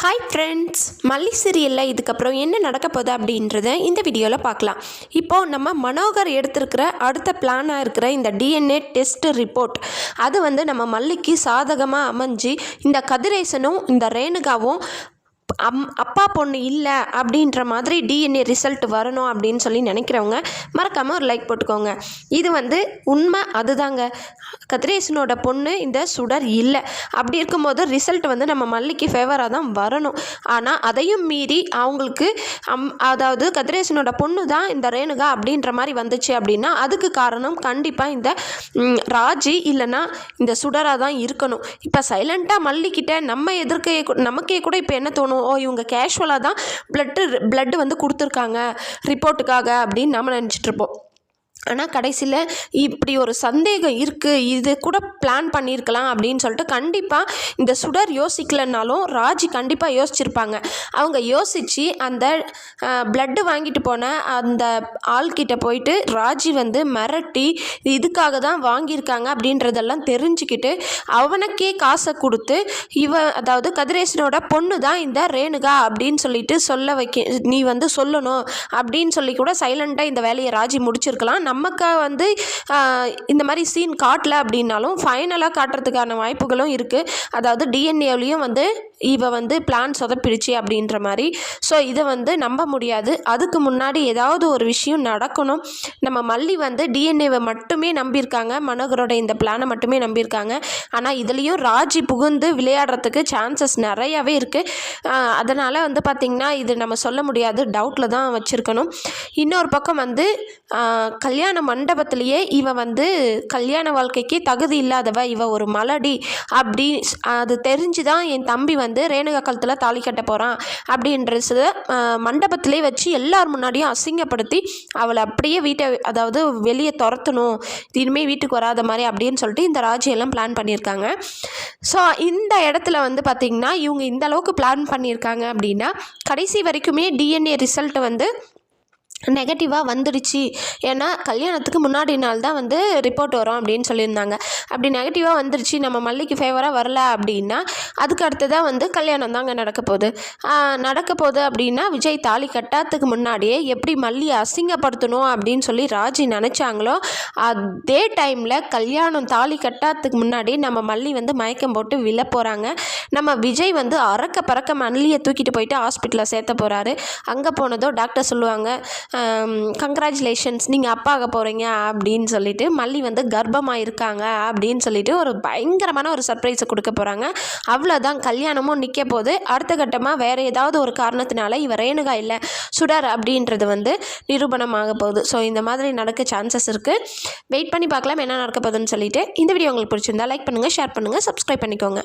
Hi friends, மல்லி சீரியலில் இதுக்கப்புறம் என்ன நடக்க போகுது அப்படின்றத இந்த வீடியோவில் பார்க்கலாம். இப்போது நம்ம மனோகர் எடுத்திருக்கிற அடுத்த பிளானாக இருக்கிற இந்த டிஎன்ஏ டெஸ்ட் ரிப்போர்ட் அது நம்ம மல்லிக்கு சாதகமாக அமைஞ்சு இந்த கதிரேசனும் இந்த ரேணுகாவும் அப்பா பொண்ணு இல்லை அப்படின்ற மாதிரி டிஎன்ஏ ரிசல்ட் வரணும் அப்படின்னு சொல்லி நினைக்கிறவங்க மறக்காமல் ஒரு லைக் போட்டுக்கோங்க. இது உண்மை அதுதாங்க. கதிரேசனோட பொண்ணு இந்த சுடர் இல்லை. அப்படி இருக்கும்போது ரிசல்ட் நம்ம மல்லிக்கு ஃபேவராக தான் வரணும். ஆனால் அதையும் மீறி அவங்களுக்கு அதாவது கதிரேசனோட பொண்ணு தான் இந்த ரேணுகா அப்படின்ற மாதிரி வந்துச்சு அப்படின்னா அதுக்கு காரணம் கண்டிப்பாக இந்த ராஜி இல்லைன்னா இந்த சுடராக தான் இருக்கணும். இப்போ சைலண்ட்டாக மல்லிக்கிட்ட நம்ம நமக்கே கூட இப்போ என்ன தோணும், இவங்க கேஷுவலாக தான் பிளட்டு கொடுத்துருக்காங்க ரிப்போர்ட்டுக்காக அப்படின்னு நம்ம நினச்சிட்ருப்போம். ஆனால் கடைசியில் இப்படி ஒரு சந்தேகம் இருக்குது, இது கூட பிளான் பண்ணியிருக்கலாம் அப்படின்னு சொல்லிட்டு கண்டிப்பாக இந்த சுடர் யோசிக்கலைன்னாலும் ராஜி கண்டிப்பாக யோசிச்சிருப்பாங்க. அவங்க யோசித்து அந்த பிளட்டு வாங்கிட்டு போன அந்த ஆள்கிட்ட போயிட்டு ராஜி மிரட்டி இதுக்காக தான் வாங்கியிருக்காங்க அப்படின்றதெல்லாம் தெரிஞ்சுக்கிட்டு அவனுக்கே காசை கொடுத்து அதாவது கதிரேசனோட பொண்ணு தான் இந்த ரேணுகா அப்படின்னு சொல்லிட்டு சொல்ல வைக்க நீ சொல்லணும் அப்படின்னு சொல்லி கூட சைலண்ட்டாக இந்த வேலையை ராஜி முடிச்சிருக்கலாம். நமக்கு இந்த மாதிரி சீன் காட்டல அப்படின்னாலும் ஃபைனலாக காட்டுறதுக்கான வாய்ப்புகளும் இருக்குது. அதாவது டிஎன்ஏலையும் இவ பிளான் சொதப்பிடுச்சு அப்படின்ற மாதிரி. ஸோ இதை நம்ப முடியாது. அதுக்கு முன்னாடி ஏதாவது ஒரு விஷயம் நடக்கணும். நம்ம மல்லி டிஎன்ஏவை மட்டுமே நம்பியிருக்காங்க, மனோகரோட இந்த பிளானை மட்டுமே நம்பியிருக்காங்க. ஆனால் இதுலேயும் ராஜி புகுந்து விளையாடுறதுக்கு சான்சஸ் நிறையாவே இருக்குது. அதனால் பார்த்திங்கன்னா இது நம்ம சொல்ல முடியாது, டவுட்டில் தான் வச்சுருக்கணும். இன்னொரு பக்கம் கல்யாண மண்டபத்திலேயே இவ கல்யாண வாழ்க்கைக்கு தகுதி இல்லாதவ, இவ ஒரு மலடி அப்படி அது தெரிஞ்சு தான் என் தம்பி ரேணுகா கழுத்தில் தாலி கட்ட போகிறான் அப்படின்றது மண்டபத்திலே வச்சு எல்லார் முன்னாடியும் அசிங்கப்படுத்தி அவளை அப்படியே அதாவது வெளியே துரத்தணும், இனிமேல் வீட்டுக்கு வராத மாதிரி அப்படின்னு சொல்லிட்டு இந்த ராஜியெல்லாம் பிளான் பண்ணியிருக்காங்க. ஸோ இந்த இடத்துல பார்த்திங்கன்னா இவங்க இந்த அளவுக்கு பிளான் பண்ணியிருக்காங்க அப்படின்னா கடைசி வரைக்குமே டிஎன்ஏ ரிசல்ட் நெகட்டிவாக வந்துடுச்சு. ஏன்னா கல்யாணத்துக்கு முன்னாடி நாள் தான் ரிப்போர்ட் வரும் அப்படின்னு சொல்லியிருந்தாங்க. அப்படி நெகட்டிவாக வந்துடுச்சு, நம்ம மல்லிக்கு ஃபேவராக வரல அப்படின்னா அதுக்கு அடுத்ததாக கல்யாணம் தாங்க நடக்க போகுது அப்படின்னா விஜய் தாலி கட்டாததுக்கு முன்னாடியே எப்படி மல்லியை அசிங்கப்படுத்தணும் அப்படின்னு சொல்லி ராஜி நினச்சாங்களோ அதே டைமில் கல்யாணம் தாலி கட்டாததுக்கு முன்னாடி நம்ம மல்லி மயக்கம் போட்டு விழ போகிறாங்க. நம்ம விஜய் அறக்க பறக்க மல்லியை தூக்கிட்டு போயிட்டு ஹாஸ்பிட்டலில் சேர்த்த போகிறாரு. அங்கே போனதோ டாக்டர் சொல்லுவாங்க, கங்க்ராச்சுலேஷன்ஸ் நீங்கள் அப்பா ஆக போகிறீங்க அப்படின்னு சொல்லிட்டு மல்லி கர்ப்பமாக இருக்காங்க அப்படின்னு சொல்லிட்டு ஒரு பயங்கரமான ஒரு சர்ப்ரைஸை கொடுக்க போகிறாங்க. அவ்வளோதான், கல்யாணமும் நிற்க போகுது. அடுத்த கட்டமாக வேறு ஏதாவது ஒரு காரணத்தினால இவ ரேணுகா இல்லை சுடர் அப்படின்றது நிரூபணமாக போகுது. ஸோ இந்த மாதிரி நடக்க சான்சஸ் இருக்குது. வெயிட் பண்ணி பார்க்கலாம் என்ன நடக்க போகுதுன்னு சொல்லிட்டு. இந்த வீடியோ உங்களுக்கு பிடிச்சிருந்தா லைக் பண்ணுங்கள், ஷேர் பண்ணுங்கள், சப்ஸ்கிரைப் பண்ணிக்கோங்க.